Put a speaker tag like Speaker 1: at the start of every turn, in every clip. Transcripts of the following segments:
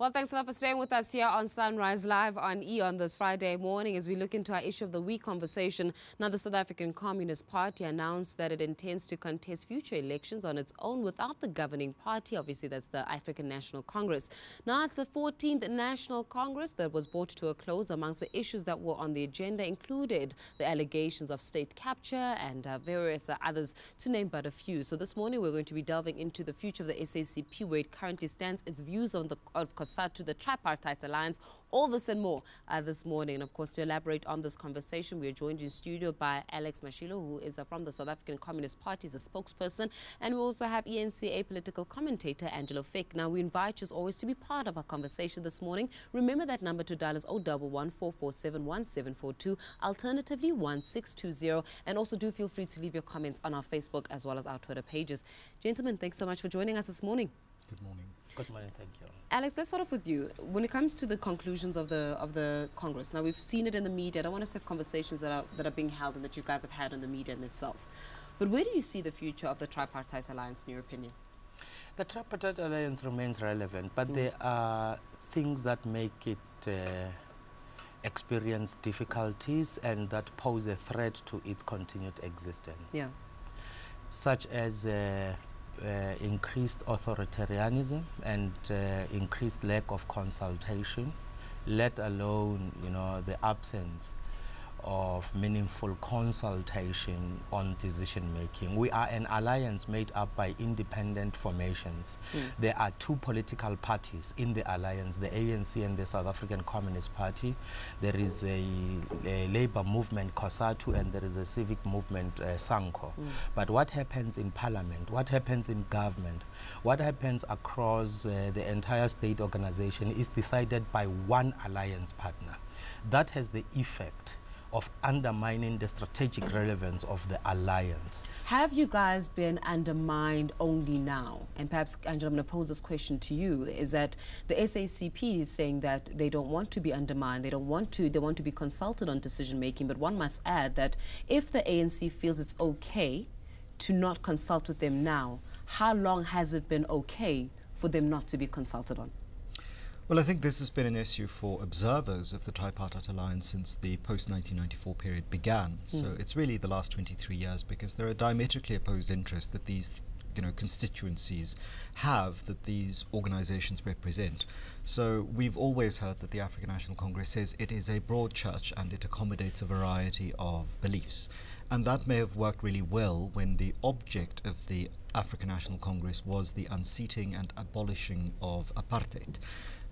Speaker 1: Well, thanks a lot for staying with us here on Sunrise Live on E on this Friday morning as we look into our issue of the week conversation. Now, the South African Communist Party announced that it intends to contest future elections on its own without the governing party. Obviously, that's the African National Congress. Now, it's the 14th National Congress that was brought to a close. Amongst the issues that were on the agenda included the allegations of state capture and various others, to name but a few. So this morning, we're going to be delving into the future of the SACP, where it currently stands, its views on the to the tripartite alliance, all this and more this morning. And of course, to elaborate on this conversation, we are joined in studio by Alex Mashilo, who is from the South African Communist Party, is a spokesperson, and we also have eNCA political commentator Angelo Fick. Now, we invite you as always to be part of our conversation this morning. Remember that number to dial is 011-447-1742, alternatively 1620, and also do feel free to leave your comments on our Facebook as well as our Twitter pages. Gentlemen, thanks so much for joining us this morning.
Speaker 2: Good morning.
Speaker 3: Good morning, thank you.
Speaker 1: Alex, let's start off with you. When it comes to the conclusions of the Congress, now we've seen it in the media. I don't want us to have conversations that are being held and that you guys have had in the media in itself. But where do you see the future of the tripartite alliance in your opinion?
Speaker 3: The tripartite alliance remains relevant, but there are things that make it experience difficulties and that pose a threat to its continued existence.
Speaker 1: Yeah. Such
Speaker 3: as increased authoritarianism and increased lack of consultation, let alone, the absence of meaningful consultation on decision making. We are an alliance made up by independent formations. There are two political parties in the alliance, the ANC and the South African Communist Party. There is a labor movement, COSATU, and there is a civic movement, SANCO. But what happens in parliament, what happens in government, what happens across the entire state organization is decided by one alliance partner. That has the effect of undermining the strategic relevance of the alliance.
Speaker 1: Have you guys been undermined only now? And perhaps, Angela, I'm going to pose this question to you, is that the SACP is saying that they don't want to be undermined, they want to be consulted on decision making, but one must add that if the ANC feels it's okay to not consult with them now, how long has it been okay for them not to be consulted on?
Speaker 2: Well, I think this has been an issue for observers of the tripartite alliance since the post-1994 period began. So it's really the last 23 years, because there are diametrically opposed interests that these constituencies have, that these organizations represent. So we've always heard that the African National Congress says it is a broad church and it accommodates a variety of beliefs. And that may have worked really well when the object of the African National Congress was the unseating and abolishing of apartheid.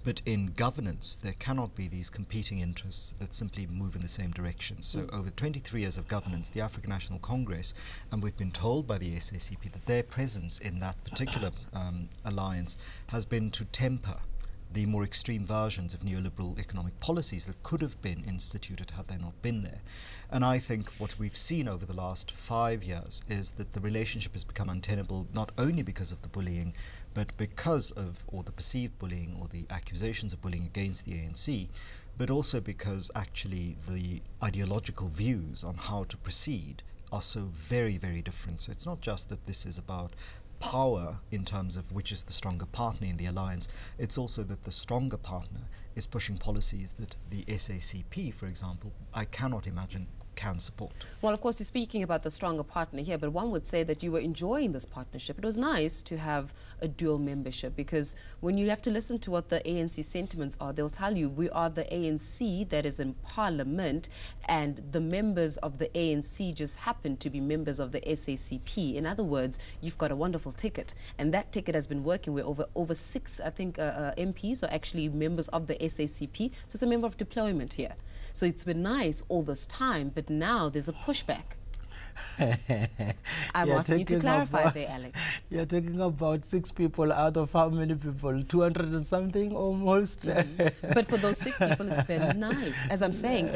Speaker 2: But in governance, there cannot be these competing interests that simply move in the same direction. So over 23 years of governance, the African National Congress, and we've been told by the SACP that their presence in that particular alliance has been to temper the more extreme versions of neoliberal economic policies that could have been instituted had they not been there. And I think what we've seen over the last 5 years is that the relationship has become untenable, not only because of the bullying, but because of, or the perceived bullying or the accusations of bullying against the ANC, but also because actually the ideological views on how to proceed are so very, very different. So it's not just that this is about power in terms of which is the stronger partner in the alliance, it's also that the stronger partner is pushing policies that the SACP, for example, I cannot imagine can support.
Speaker 1: Well, of course, you're speaking about the stronger partner here, but one would say that you were enjoying this partnership. It was nice to have a dual membership, because when you have to listen to what the ANC sentiments are, they'll tell you we are the ANC that is in parliament, and the members of the ANC just happen to be members of the SACP. In other words, you've got a wonderful ticket, and that ticket has been working where over 6, I think, MPs are actually members of the SACP, so it's a member of deployment here. So it's been nice all this time, but now there's a pushback. I'm asking you to clarify there, Alex.
Speaker 3: You're talking about 6 people out of how many people? 200 and something almost?
Speaker 1: But for those 6 people, it's been nice. As I'm saying,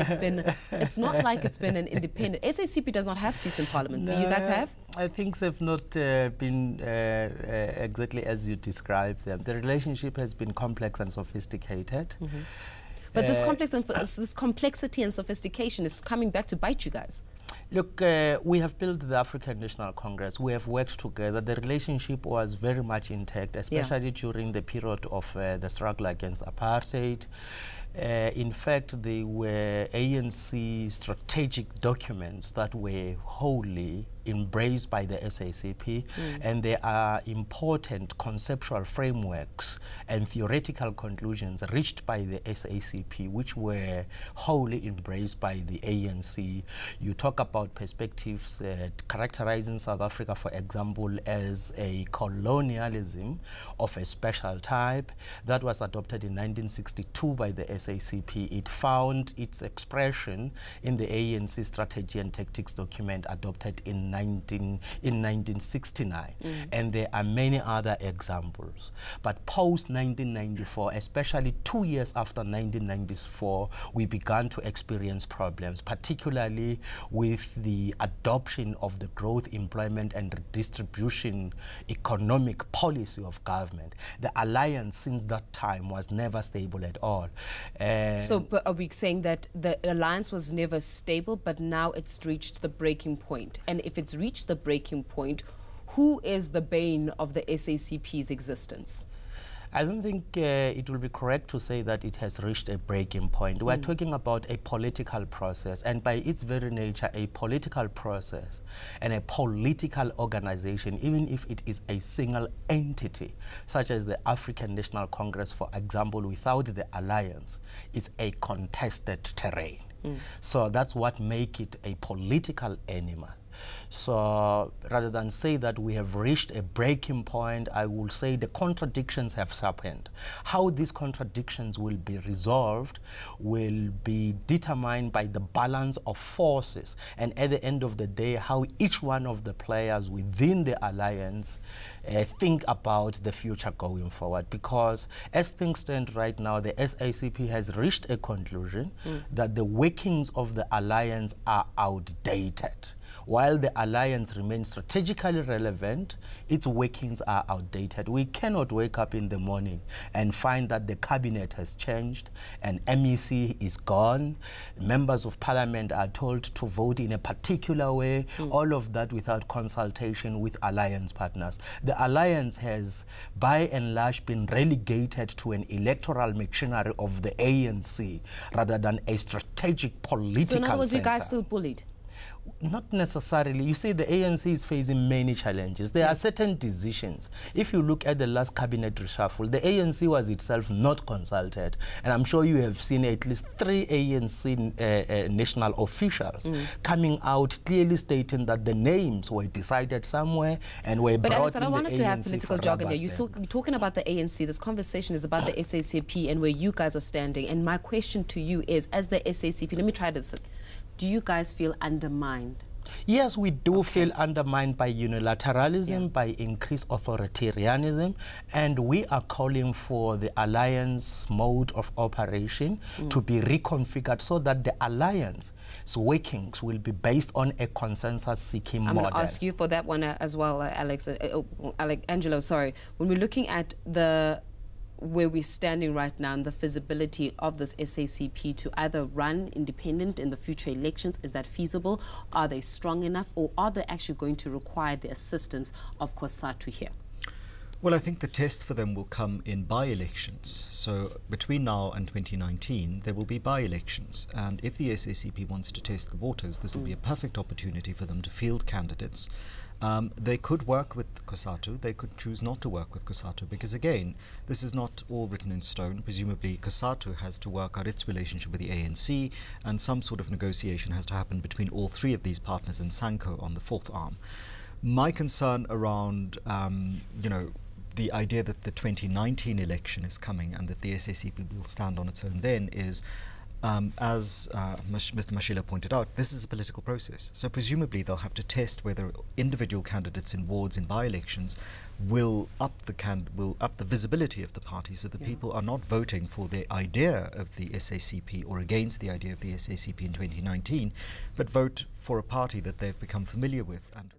Speaker 1: it's not like it's been an independent. SACP does not have seats in parliament.
Speaker 3: No,
Speaker 1: do you guys have?
Speaker 3: I think they've not been exactly as you described them. The relationship has been complex and sophisticated.
Speaker 1: But this complexity and sophistication is coming back to bite you guys.
Speaker 3: Look, we have built the African National Congress. We have worked together. The relationship was very much intact, especially during the period of the struggle against apartheid. In fact, they were ANC strategic documents that were wholly embraced by the SACP, and there are important conceptual frameworks and theoretical conclusions reached by the SACP which were wholly embraced by the ANC. You talk about perspectives characterizing South Africa, for example, as a colonialism of a special type that was adopted in 1962 by the SACP. It found its expression in the ANC strategy and tactics document adopted in 1969, and there are many other examples. But post-1994, especially 2 years after 1994, we began to experience problems, particularly with the adoption of the growth, employment and redistribution economic policy of government. The alliance since that time was never stable at all.
Speaker 1: So are we saying that the alliance was never stable, but now it's reached the breaking point? And if it's reached the breaking point, who is the bane of the SACP's existence?
Speaker 3: I don't think it will be correct to say that it has reached a breaking point. We're talking about a political process, and by its very nature, a political process and a political organization, even if it is a single entity, such as the African National Congress, for example, without the alliance, it's a contested terrain. So that's what makes it a political animal. So rather than say that we have reached a breaking point, I will say the contradictions have happened. How these contradictions will be resolved will be determined by the balance of forces, and at the end of the day, how each one of the players within the alliance think about the future going forward. Because as things stand right now, the SACP has reached a conclusion that the workings of the alliance are outdated. While the alliance remains strategically relevant, its workings are outdated. We cannot wake up in the morning and find that the cabinet has changed and MEC is gone. Members of parliament are told to vote in a particular way, all of that without consultation with alliance partners. The alliance has, by and large, been relegated to an electoral machinery of the ANC rather than a strategic political
Speaker 1: So in other words,
Speaker 3: center.
Speaker 1: you guys feel bullied?
Speaker 3: Not necessarily. You see, the ANC is facing many challenges. There are certain decisions. If you look at the last cabinet reshuffle, the ANC was itself not consulted. And I'm sure you have seen at least 3 ANC national officials coming out clearly stating that the names were decided somewhere and were brought in the ANC. But Alex, I don't want us to have political jargon here. You're talking about the ANC. This conversation is about the SACP and where you guys are standing. And my question to you is, as the SACP, let me try this. Do you guys feel undermined? Yes, we do feel undermined by unilateralism, by increased authoritarianism, and we are calling for the alliance mode of operation to be reconfigured so that the alliance's workings will be based on a consensus-seeking model. I'm going to ask you for that one as well, Alex. Angelo, sorry. When we're looking at where we're standing right now and the feasibility of this SACP to either run independent in the future elections, is that feasible? Are they strong enough, or are they actually going to require the assistance of COSATU here?
Speaker 2: Well, I think the test for them will come in by-elections. So between now and 2019, there will be by-elections. And if the SACP wants to test the waters, this will be a perfect opportunity for them to field candidates. They could work with COSATU, they could choose not to work with COSATU, because again, this is not all written in stone. Presumably COSATU has to work out its relationship with the ANC, and some sort of negotiation has to happen between all 3 of these partners and SANCO on the 4th arm. My concern around, the idea that the 2019 election is coming and that the SACP will stand on its own then is, as Mr. Mashilo pointed out, this is a political process. So presumably they'll have to test whether individual candidates in wards in by-elections will up the visibility of the party, so that people are not voting for the idea of the SACP or against the idea of the SACP in 2019, but vote for a party that they've become familiar with. And